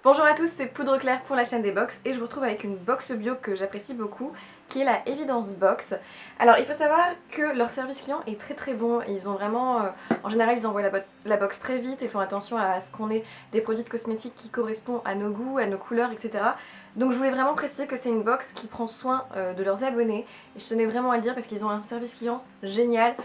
Bonjour à tous, c'est Poudre Claire pour la chaîne des box et je vous retrouve avec une box bio que j'apprécie beaucoup qui est la Evidence Box. Alors il faut savoir que leur service client est très bon, ils ont vraiment, en général ils envoient la box très vite et font attention à ce qu'on ait des produits de cosmétiques qui correspondent à nos goûts, à nos couleurs, etc. Donc je voulais vraiment préciser que c'est une box qui prend soin de leurs abonnés et je tenais vraiment à le dire parce qu'ils ont un service client génial.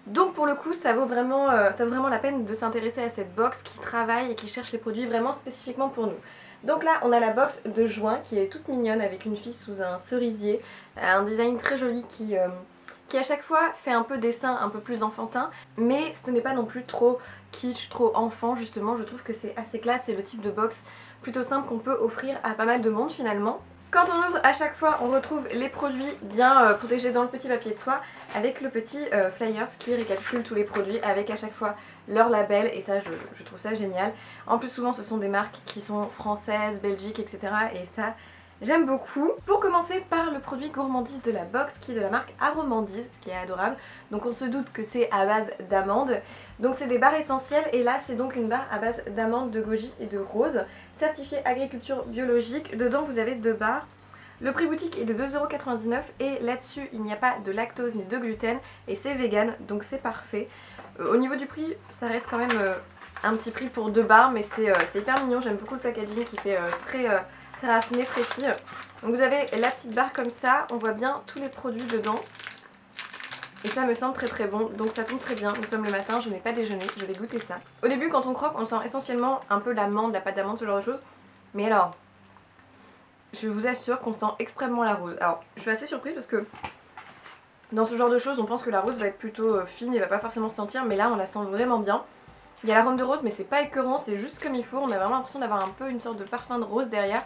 Donc pour le coup ça vaut vraiment la peine de s'intéresser à cette box qui travaille et qui cherche les produits vraiment spécifiquement pour nous. Donc là on a la box de juin qui est toute mignonne avec une fille sous un cerisier, un design très joli qui à chaque fois fait un peu dessin un peu plus enfantin, mais ce n'est pas non plus trop kitsch, trop enfant justement, je trouve que c'est assez classe, c'est le type de box plutôt simple qu'on peut offrir à pas mal de monde finalement. Quand on ouvre à chaque fois, on retrouve les produits bien protégés dans le petit papier de soie avec le petit flyers qui récapitule tous les produits avec à chaque fois leur label et ça je trouve ça génial. En plus souvent ce sont des marques qui sont françaises, belgiques, etc. et ça j'aime beaucoup. Pour commencer par le produit gourmandise de la box qui est de la marque Aromandise, ce qui est adorable. Donc on se doute que c'est à base d'amandes. Donc c'est des barres essentielles et là c'est donc une barre à base d'amandes, de goji et de rose, certifiée agriculture biologique. Dedans vous avez 2 barres. Le prix boutique est de 2,99€ et là-dessus il n'y a pas de lactose ni de gluten et c'est vegan donc c'est parfait. Au niveau du prix ça reste quand même un petit prix pour 2 barres mais c'est hyper mignon, j'aime beaucoup le packaging qui fait très raffiné, très fille. Donc vous avez la petite barre comme ça, on voit bien tous les produits dedans. Et ça me semble très bon, donc ça tombe très bien. Nous sommes le matin, je n'ai pas déjeuné, je vais goûter ça. Au début quand on croque, on sent essentiellement un peu l'amande, la pâte d'amande, ce genre de choses. Mais alors, je vous assure qu'on sent extrêmement la rose. Alors, je suis assez surprise parce que dans ce genre de choses, on pense que la rose va être plutôt fine et va pas forcément se sentir, mais là on la sent vraiment bien. Il y a l'arôme de rose, mais c'est pas écœurant, c'est juste comme il faut. On a vraiment l'impression d'avoir un peu une sorte de parfum de rose derrière.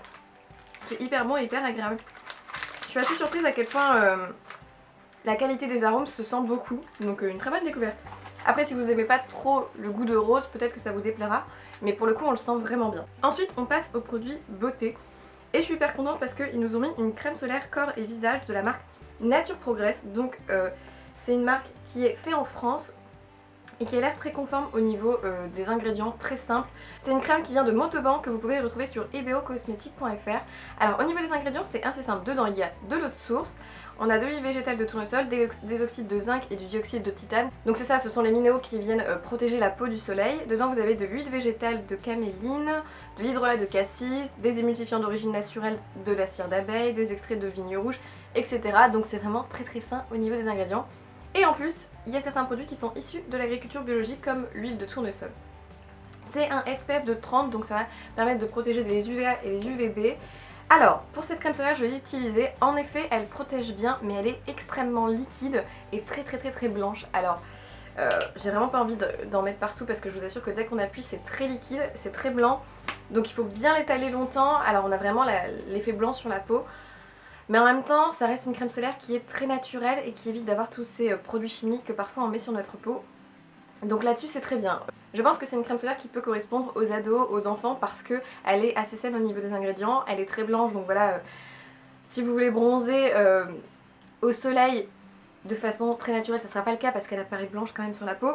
C'est hyper bon et hyper agréable. Je suis assez surprise à quel point la qualité des arômes se sent beaucoup, donc une très bonne découverte. Après si vous aimez pas trop le goût de rose, peut-être que ça vous déplaira, mais pour le coup on le sent vraiment bien. Ensuite on passe au produit beauté, et je suis hyper contente parce qu'ils nous ont mis une crème solaire corps et visage de la marque Nature Progress, donc c'est une marque qui est faite en France, et qui a l'air très conforme au niveau des ingrédients, très simple. C'est une crème qui vient de Montauban que vous pouvez retrouver sur ebocosmetic.fr. Alors au niveau des ingrédients c'est assez simple, dedans il y a de l'eau de source, on a de l'huile végétale de tournesol, des oxydes de zinc et du dioxyde de titane. Donc c'est ça, ce sont les minéraux qui viennent protéger la peau du soleil. Dedans vous avez de l'huile végétale de caméline, de l'hydrolat de cassis, des émulsifiants d'origine naturelle, de la cire d'abeille, des extraits de vigne rouge, etc. Donc c'est vraiment très sain au niveau des ingrédients. Et en plus, il y a certains produits qui sont issus de l'agriculture biologique comme l'huile de tournesol. C'est un SPF de 30, donc ça va permettre de protéger des UVA et des UVB. Alors, pour cette crème solaire, je l'ai utilisée. En effet, elle protège bien, mais elle est extrêmement liquide et très blanche. Alors, j'ai vraiment pas envie d'en mettre partout parce que je vous assure que dès qu'on appuie, c'est très liquide, c'est très blanc. Donc il faut bien l'étaler longtemps. Alors on a vraiment l'effet blanc sur la peau. Mais en même temps, ça reste une crème solaire qui est très naturelle et qui évite d'avoir tous ces produits chimiques que parfois on met sur notre peau. Donc là-dessus c'est très bien. Je pense que c'est une crème solaire qui peut correspondre aux ados, aux enfants parce qu'elle est assez saine au niveau des ingrédients, elle est très blanche donc voilà, si vous voulez bronzer au soleil de façon très naturelle, ça sera pas le cas parce qu'elle apparaît blanche quand même sur la peau.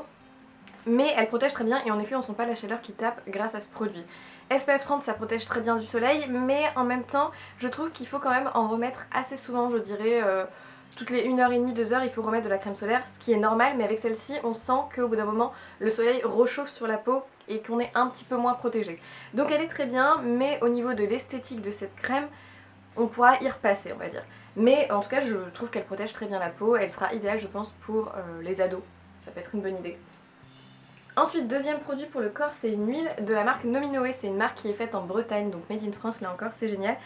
Mais elle protège très bien et en effet on sent pas la chaleur qui tape grâce à ce produit. SPF 30 ça protège très bien du soleil, mais en même temps je trouve qu'il faut quand même en remettre assez souvent, je dirais toutes les 1h30, 2h il faut remettre de la crème solaire, ce qui est normal, mais avec celle-ci on sent qu'au bout d'un moment le soleil rechauffe sur la peau et qu'on est un petit peu moins protégé. Donc elle est très bien, mais au niveau de l'esthétique de cette crème, on pourra y repasser on va dire. Mais en tout cas je trouve qu'elle protège très bien la peau, elle sera idéale je pense pour les ados, ça peut être une bonne idée. Ensuite, deuxième produit pour le corps, c'est une huile de la marque Nominoé. C'est une marque qui est faite en Bretagne, donc made in France, là encore, c'est génial.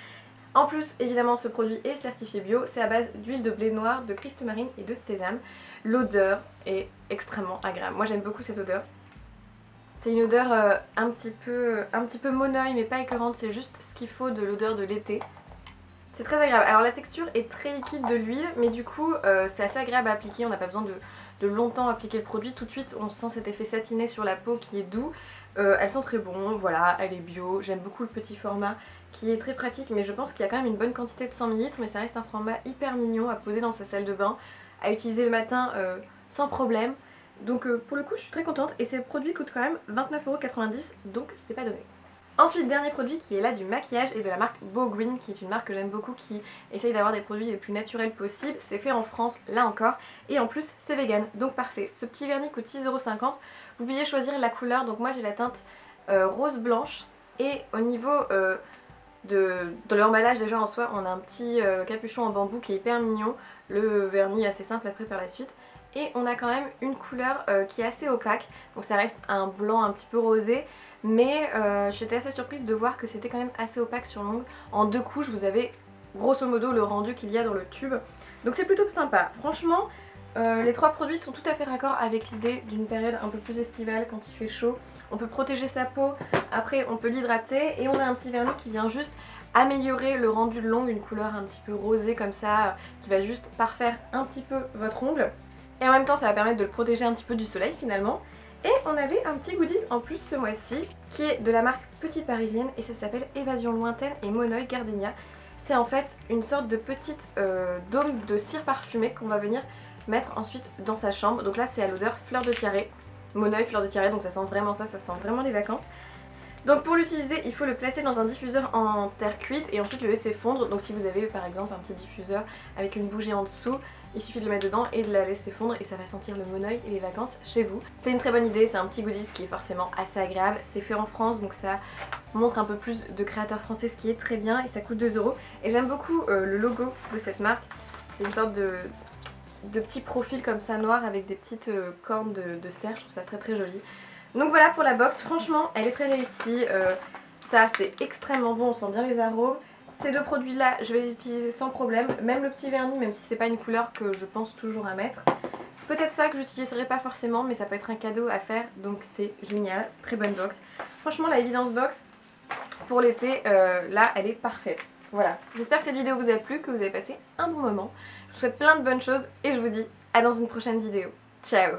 En plus, évidemment, ce produit est certifié bio. C'est à base d'huile de blé noir, de cristomarine et de sésame. L'odeur est extrêmement agréable. Moi, j'aime beaucoup cette odeur. C'est une odeur un petit peu monoï, mais pas écœurante. C'est juste ce qu'il faut de l'odeur de l'été. C'est très agréable. Alors la texture est très liquide de l'huile, mais du coup, c'est assez agréable à appliquer. On n'a pas besoin de longtemps appliquer le produit, tout de suite on sent cet effet satiné sur la peau qui est doux. Elle sent très bon, voilà, elle est bio, j'aime beaucoup le petit format qui est très pratique, mais je pense qu'il y a quand même une bonne quantité de 100 ml, mais ça reste un format hyper mignon à poser dans sa salle de bain, à utiliser le matin sans problème. Donc pour le coup je suis très contente et ces produits coûtent quand même 29,90€, donc c'est pas donné. Ensuite, dernier produit qui est là du maquillage et de la marque Beau Green, qui est une marque que j'aime beaucoup, qui essaye d'avoir des produits les plus naturels possibles. C'est fait en France, là encore, et en plus c'est vegan, donc parfait. Ce petit vernis coûte 6,50 €. Vous pouvez choisir la couleur, donc moi j'ai la teinte rose blanche, et au niveau de l'emballage déjà en soi, on a un petit capuchon en bambou qui est hyper mignon, le vernis est assez simple après par la suite. Et on a quand même une couleur qui est assez opaque, donc ça reste un blanc un petit peu rosé, mais j'étais assez surprise de voir que c'était quand même assez opaque sur l'ongle. En 2 couches, vous avez grosso modo le rendu qu'il y a dans le tube, donc c'est plutôt sympa. Franchement, les 3 produits sont tout à fait raccords avec l'idée d'une période un peu plus estivale quand il fait chaud. On peut protéger sa peau, après on peut l'hydrater, et on a un petit vernis qui vient juste améliorer le rendu de l'ongle, une couleur un petit peu rosée comme ça, qui va juste parfaire un petit peu votre ongle. Et en même temps ça va permettre de le protéger un petit peu du soleil finalement. Et on avait un petit goodies en plus ce mois-ci qui est de la marque Petite Parisienne et ça s'appelle Évasion Lointaine et Monoi Gardenia. C'est en fait une sorte de petite dôme de cire parfumée qu'on va venir mettre ensuite dans sa chambre. Donc là c'est à l'odeur fleur de tiare, Monoi fleur de tiare, donc ça sent vraiment ça sent vraiment les vacances. Donc pour l'utiliser, il faut le placer dans un diffuseur en terre cuite et ensuite le laisser fondre. Donc si vous avez par exemple un petit diffuseur avec une bougie en dessous, il suffit de le mettre dedans et de la laisser fondre et ça va sentir le Monoi et les vacances chez vous. C'est une très bonne idée, c'est un petit goodies qui est forcément assez agréable. C'est fait en France donc ça montre un peu plus de créateurs français, ce qui est très bien, et ça coûte 2 €. Et j'aime beaucoup le logo de cette marque. C'est une sorte de petit profil comme ça noir avec des petites cornes de cerf, je trouve ça très très joli. Donc voilà pour la box, franchement elle est très réussie, ça c'est extrêmement bon, on sent bien les arômes. Ces 2 produits là je vais les utiliser sans problème, même le petit vernis, même si c'est pas une couleur que je pense toujours à mettre. Peut-être ça que j'utiliserai pas forcément, mais ça peut être un cadeau à faire, donc c'est génial, très bonne box. Franchement la Evidence Box pour l'été, là elle est parfaite. Voilà, j'espère que cette vidéo vous a plu, que vous avez passé un bon moment. Je vous souhaite plein de bonnes choses et je vous dis à dans une prochaine vidéo. Ciao!